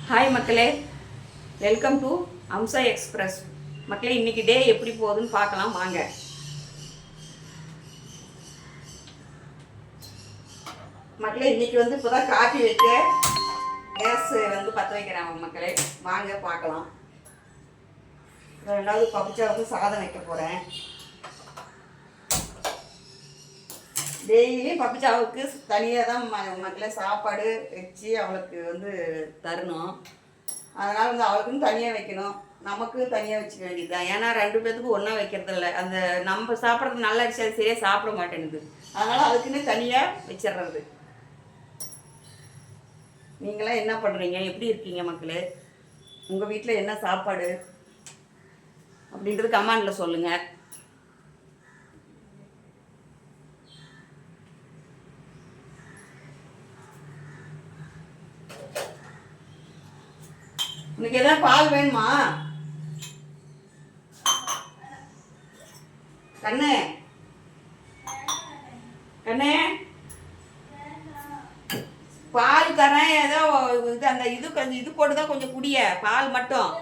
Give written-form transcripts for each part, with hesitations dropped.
Hi மக்களே, welcome to Amsa express. மக்களே, இன்னைக்கு டே எப்படி போகுதுன்னு பார்க்கலாம் வாங்க. மக்களே, இன்னைக்கு இப்போதான் காஃபி வைக்க கேஸ் பற்ற வைக்கிறாங்க. மக்களே வாங்க பார்க்கலாம். ரெண்டாவது பப்புச்சாவுக்கு சாதம் வைக்க போகிறேன். டெய்லி பப்புச்சாவுக்கு தனியாக தான் மக்களே சாப்பாடு வச்சு அவளுக்கு தரணும். அதனால் அவளுக்குன்னு தனியாக வைக்கணும், நமக்கு தனியாக வச்சுக்க வேண்டியது தான். ஏன்னா ரெண்டு பேர்த்துக்கும் ஒன்றா வைக்கிறது இல்லை. அந்த நம்ம சாப்பிட்றது நல்லா அரிசி அது சரியாக சாப்பிட மாட்டேங்குது. அதனால் அதுக்குன்னு தனியாக வச்சிடுறது. நீங்களாம் என்ன பண்ணுறீங்க, எப்படி இருக்கீங்க மக்களே? உங்கள் வீட்டில் என்ன சாப்பாடு அப்படின்றது கமெண்டில் சொல்லுங்கள். உனக்கு ஏதாவது பால் வேணுமா கண்ணு? கண்ணு, பால் தரேன். ஏதோ அந்த இது கொஞ்சம் இது போட்டுதான் கொஞ்சம் குடிய, பால் மட்டும்.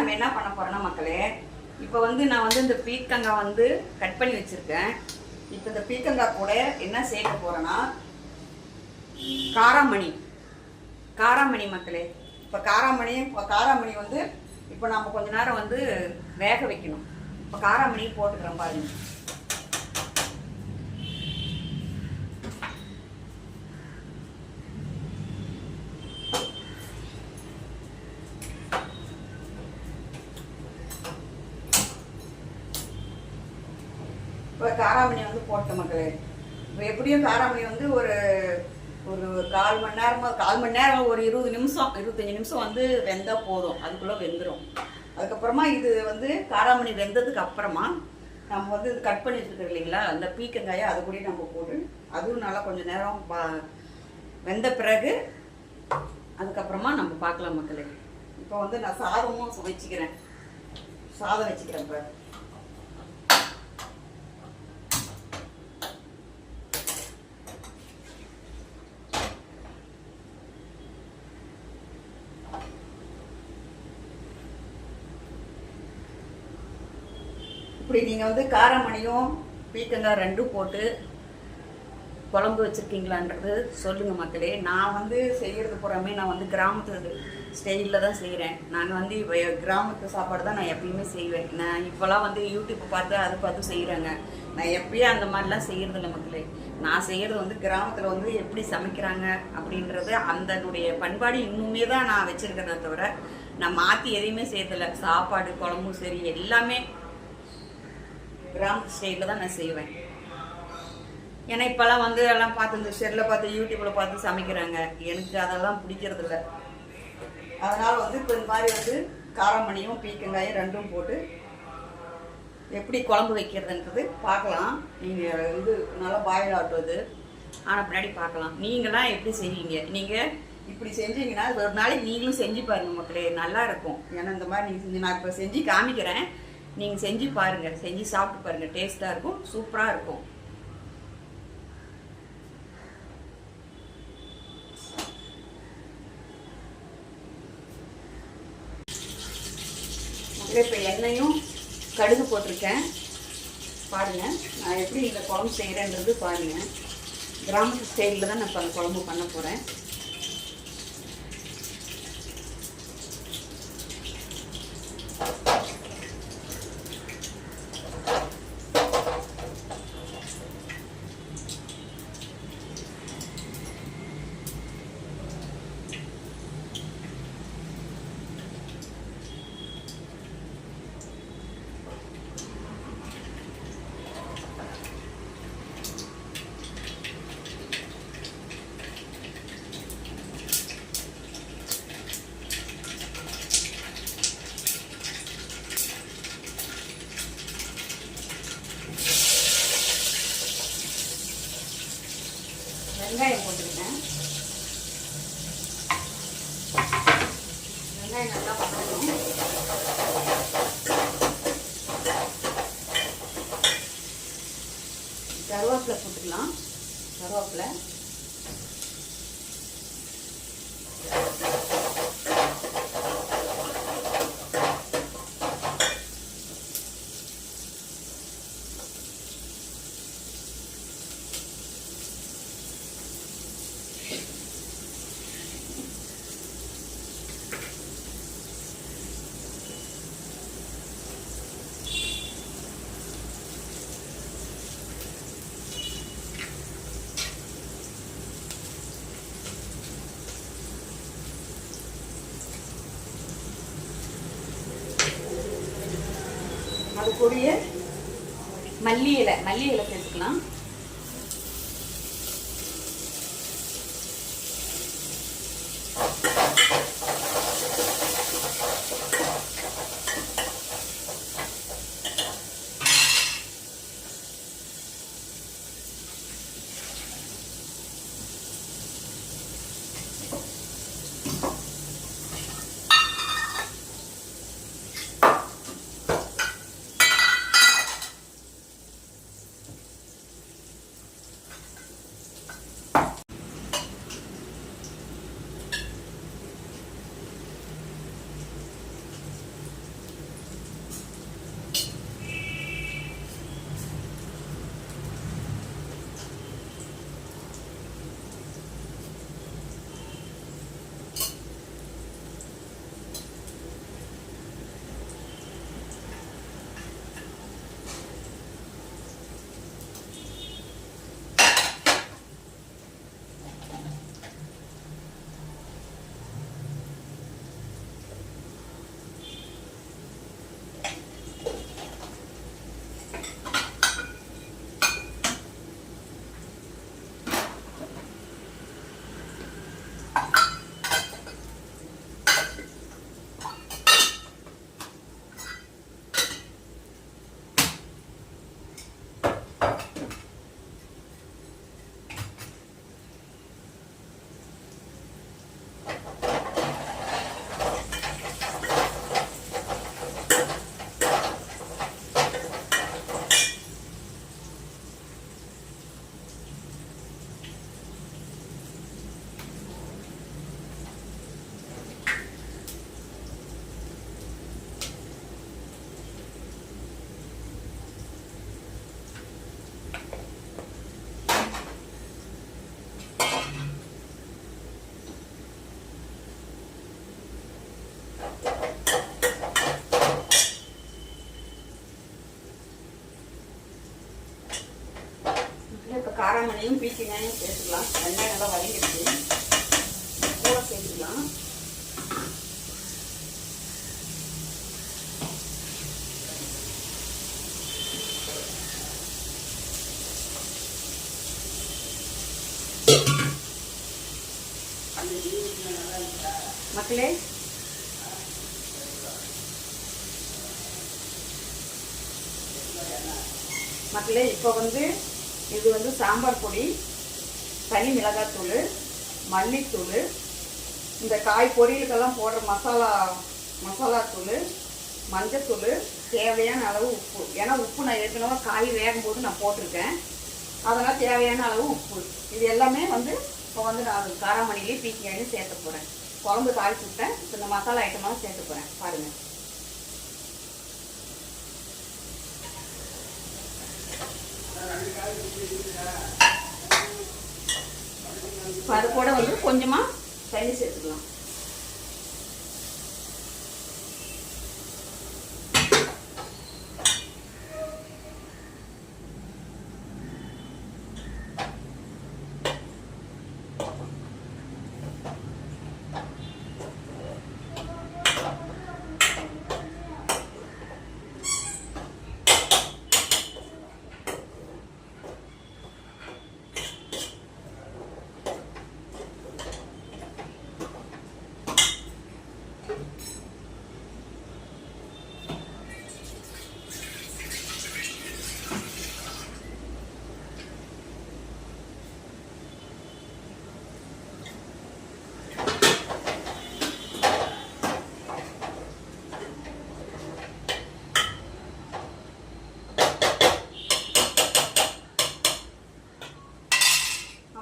நம்ம என்ன பண்ண போறோம்னா மக்களே, இப்போ வந்து நான் வந்து இந்த பீர்க்கங்காய் வந்து கட் பண்ணி வச்சிருக்கேன். இப்போ இந்த பீர்க்கங்காய் கூட என்ன சேர்க்க போறேன்னா காராமணி மக்களே. இப்போ காராமணி வந்து இப்போ நம்ம கொஞ்ச நேரம் வந்து வேக வைக்கணும். இப்போ காராமணி போட்டுக்கிறோம் பாருங்க. இப்போ காராமணி வந்து போட்ட மக்களே. இப்போ எப்படியும் காராமணி வந்து ஒரு ஒரு கால் மணி நேரம் ஒரு 25 நிமிஷம் வந்து வெந்தால் போதும். அதுக்குள்ளே வெந்துடும். அதுக்கப்புறமா இது வந்து காராமணி வெந்ததுக்கு அப்புறமா நம்ம வந்து இது கட் பண்ணி வச்சுருக்கோம் இல்லைங்களா, அந்த பீர்க்கங்காயை அது கூட நம்ம போட்டு அதுவும் நல்லா கொஞ்சம் நேரம் வெந்த பிறகு அதுக்கப்புறமா நம்ம பார்க்கலாம் மக்களே. இப்போ வந்து நான் சாதம் வச்சுக்கிறேன். இப்போ இப்படி நீங்கள் வந்து காராமணியும் பீர்க்கங்காய் ரெண்டும் போட்டு குழம்பு வச்சுருக்கீங்களான்றது சொல்லுங்கள் மக்களே. நான் வந்து செய்கிறது பூராமே நான் வந்து கிராமத்து ஸ்டைலில் தான் செய்கிறேன். நான் வந்து கிராமத்து சாப்பாடு தான் நான் எப்பயுமே செய்வேன். நான் இப்போலாம் வந்து யூடியூப்பை பார்த்து அதை பார்த்து செய்கிறாங்க. நான் எப்பயும் அந்த மாதிரிலாம் செய்கிறதில்ல மக்களே. நான் செய்கிறது வந்து கிராமத்தில் வந்து எப்படி சமைக்கிறாங்க அப்படின்றது அந்தனுடைய பண்பாடு இன்னுமே தான் நான் வச்சுருக்கிறத தவிர நான் மாற்றி எதையுமே செய்யறதில்லை. சாப்பாடு குழம்பும் சரி எல்லாமே கிராமத்து ஸ்டைலில் தான் நான் செய்வேன். ஏன்னா இப்போல்லாம் வந்து எல்லாம் பார்த்து இந்த செல்லில் பார்த்து யூடியூப்பில் பார்த்து சமைக்கிறாங்க. எனக்கு அதெல்லாம் பிடிக்கிறதில்ல. அதனால் வந்து இப்போ இந்த மாதிரி வந்து காராமணியும் பீர்க்கங்காயும் ரெண்டும் போட்டு எப்படி குழம்பு வைக்கிறதுன்றது பார்க்கலாம். நீங்கள் இது நல்லா பாயில் ஆட்டுவது ஆனால் பின்னாடி பார்க்கலாம். நீங்களாம் எப்படி செய்வீங்க? நீங்கள் இப்படி செஞ்சீங்கன்னா ஒரு நாளைக்கு நீங்களும் செஞ்சு பாருங்கள் மக்களே, நல்லா இருக்கும். ஏன்னா இந்த மாதிரி நீங்கள் செஞ்சு நான் இப்போ செஞ்சு காமிக்கிறேன். நீங்கள் செஞ்சு பாருங்கள், செஞ்சு சாப்பிட்டு பாருங்கள். டேஸ்ட்டாக இருக்கும், சூப்பராக இருக்கும். இப்போ எண்ணெயும் கடுகு போட்டிருக்கேன். பாருங்கள் நான் எப்படி இந்த குழம்பு செய்கிறேன்றது பாருங்கள். கிராமத்து ஸ்டைலில் தான் நான் இப்போ அந்த குழம்பு பண்ண போகிறேன். வெங்காயம் போட்டுக்கிட்டேன். வெங்காயம் நல்லா வதங்கணும். கருவேப்பிலை போட்டுக்கலாம். கருவேப்பிலை அது கூடிய மல்லி இலை சேர்த்துக்கலாம். இப்போ காராமணியும் பீச்சிங்காயும் சேர்த்துக்கலாம். வெங்காயம் நல்லா வதங்கிடுச்சு, கூட சேர்த்துக்கலாம். மக்களே, இப்போ வந்து இது வந்து சாம்பார் பொடி, தனி மிளகாத்தூள், மல்லித்தூள், இந்த காய் பொரியலுக்கெல்லாம் போடுற மசாலாத்தூள், மஞ்சத்தூள், தேவையான அளவு உப்பு. ஏன்னா உப்பு நான் ஏற்கனவே காய் வேகும் போது நான் போட்டிருக்கேன். அதனால் தேவையான அளவு உப்பு. இது எல்லாமே வந்து இப்போ வந்து நான் காராமணிலேயே பீச்சிங்காயும் சேர்த்து போகிறேன். குழம்பு தாளிச்சு விட்டேன். இப்போ இந்த மசாலா ஐட்டமாக சேர்த்து போகிறேன். பாருங்கள். இப்போ அது கூட வந்து கொஞ்சமாக தண்ணி சேர்த்துக்கலாம்.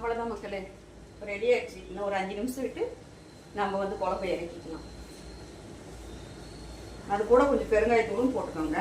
அவ்வளோதான் மக்களே, ரெடி ஆயிடுச்சு. இன்னும் ஒரு 5 நிமிஷம் விட்டு நம்ம வந்து குழம்பு இறக்கிக்கலாம். அது கூட கொஞ்சம் பெருங்காயத்தூளும் போட்டுக்கோங்க.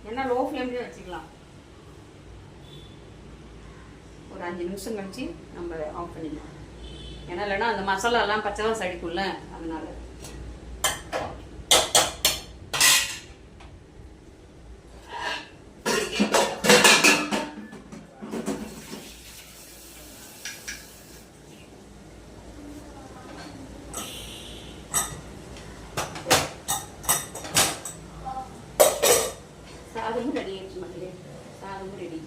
என்ன லோ ஃப்ளேம்லேயே வச்சுக்கலாம். ஒரு 5 நிமிஷம் கழிச்சு நம்ம ஆஃப் பண்ணிடலாம். ஏன்னா இல்லைன்னா அந்த மசாலாலாம் பச்சை வாசம் அடிக்கும்ல, அதனால. சாதமும் ரெடி ஆயிடுச்சு மக்களே. சாதமும் ரெடி.